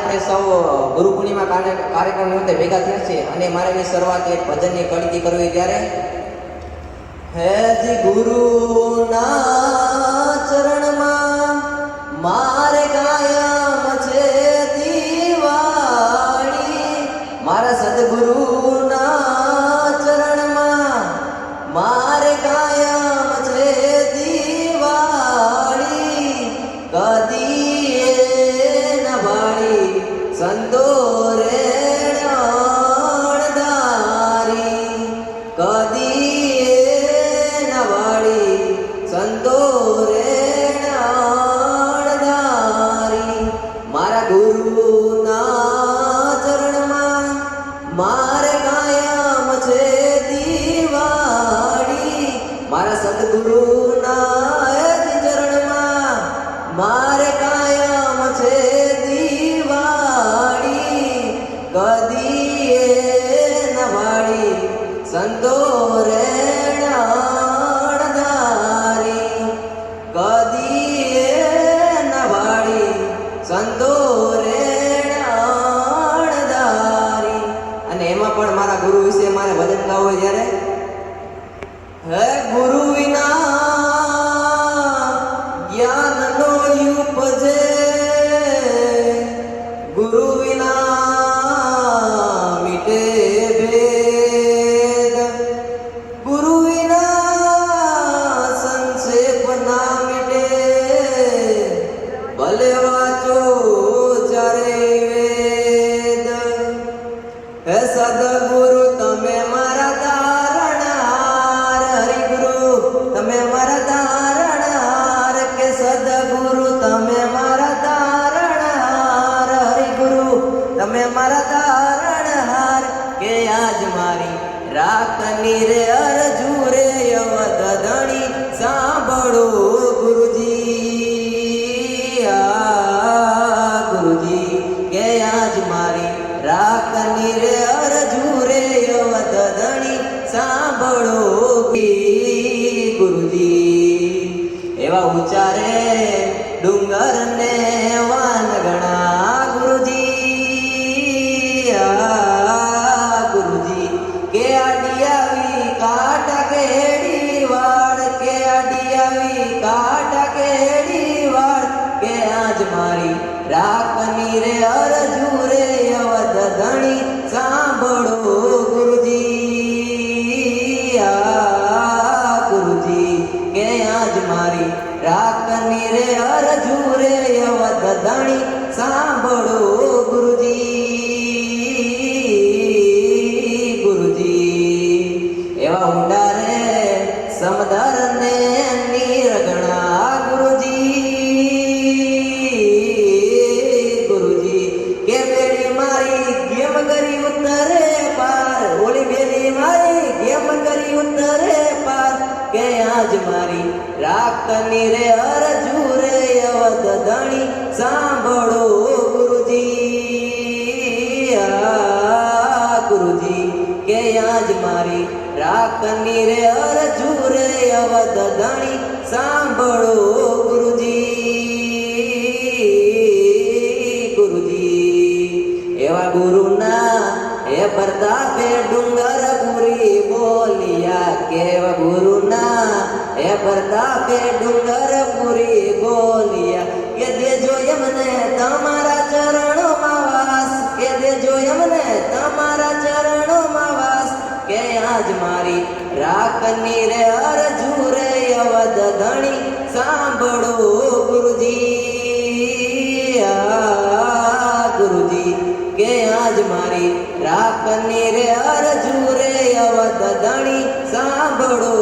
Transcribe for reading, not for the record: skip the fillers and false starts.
આપણે સૌ ગુરુ પૂર્ણિમા કાર્યક્રમ નિમિત્તે ભેગા થયા છીએ અને મારે એની શરૂઆત એક ભજનની કડીથી કરવી ત્યારે હે જી ગુરુના ચરણમાં મારે કાયમ છે દિવાળી મારા સદગુરુના ચરણમાં મારે કાયમ છે દિવાળી કદી ન વાળી સંતો રે અણધારી કદી ન વાળી સંતો રે અણધારી મારા ગુરુના ચરણમાં મારે કાયમ છે દિવાળી મારા સદગુરુના ચરણમાં મારે કાયમ છે દિવાળી કદી ન વાળી સંતો રે અણધારી કદી ન વાળી સંતો રે અણધારી અને એમાં પણ મારા ગુરુ વિશે મારે ભજન ગાવું હોય ત્યારે હે ગુરુ વિના જ્ઞાન નો ઉપજે ગુરુ વિના મિટે ભેદ ગુરુ વિના સંક્ષેપ ના મિટે ભલે વાંચો ચારે વેદ હે સદગુરુ તમે મારા તારણહાર હરિગુરુ તમે મારા તારણહાર કે સદગુરુ તમે મારા તારણહાર હરિગુરુ તમે મારા તારણહાર કે આજ મારી રાખની રે અરજુ રે અવધ ધણી સાંભળો ગુરુજી આ ગુરુજી કે આજ મારી રાખની રે અરજુ રે અવધ ધણી સાંભળો ગુરુજી એવા ઉચ્ચારે ડુંગર ને વાનગણા ગુરુજી આ ગુરુજી કે આડી આવી કાટા કેડી વાળ કે આડી આવી કાટા કેડી વાળ કે આજ મારી રાખની રે અરજુ રે અવધ ધણી સાંભળો ગુરુજી આ ગુરુજી કે આજ મારી રાખની રે અરજુ રે અવધ ધણી સાંભળો ગુરુજી ગુરુજી એવા ઊંડા રે સમદર ને નિરગણા ગુરુજી ગુરુજી કે બેડી મારી કેમ કરી ઉતરે પાર ઓલી બેડી મારી કેમ કરી ઉતરે પાર કે આજ મારી રાખની રે અરજુ રે અવધ ધણી સાંભળો ગુરુજી આ ગુરુજી કે આજ મારી રાખની રે અરજુ રે અવધ ધણી સાંભળો ગુરુજી ગુરુજી એવા ગુરુના એ પ્રતાપે ડુંગર પૂરી બોલિયા કેવા ગુરુના એ પ્રતાપે ડુંગર પૂરી બોલિયા કે દેજો એમને તમારા ચરણોમાં વાસ કે દેજો એમને તમારા ચરણોમાં વાસ કે આજ મારી રાખની રે અરજુ રે અવધ ધણી સાંભળો ગુરુજી આ ગુરુજી કે આજ મારી રાખની રે અરજુ રે અવધ ધણી સાંભળો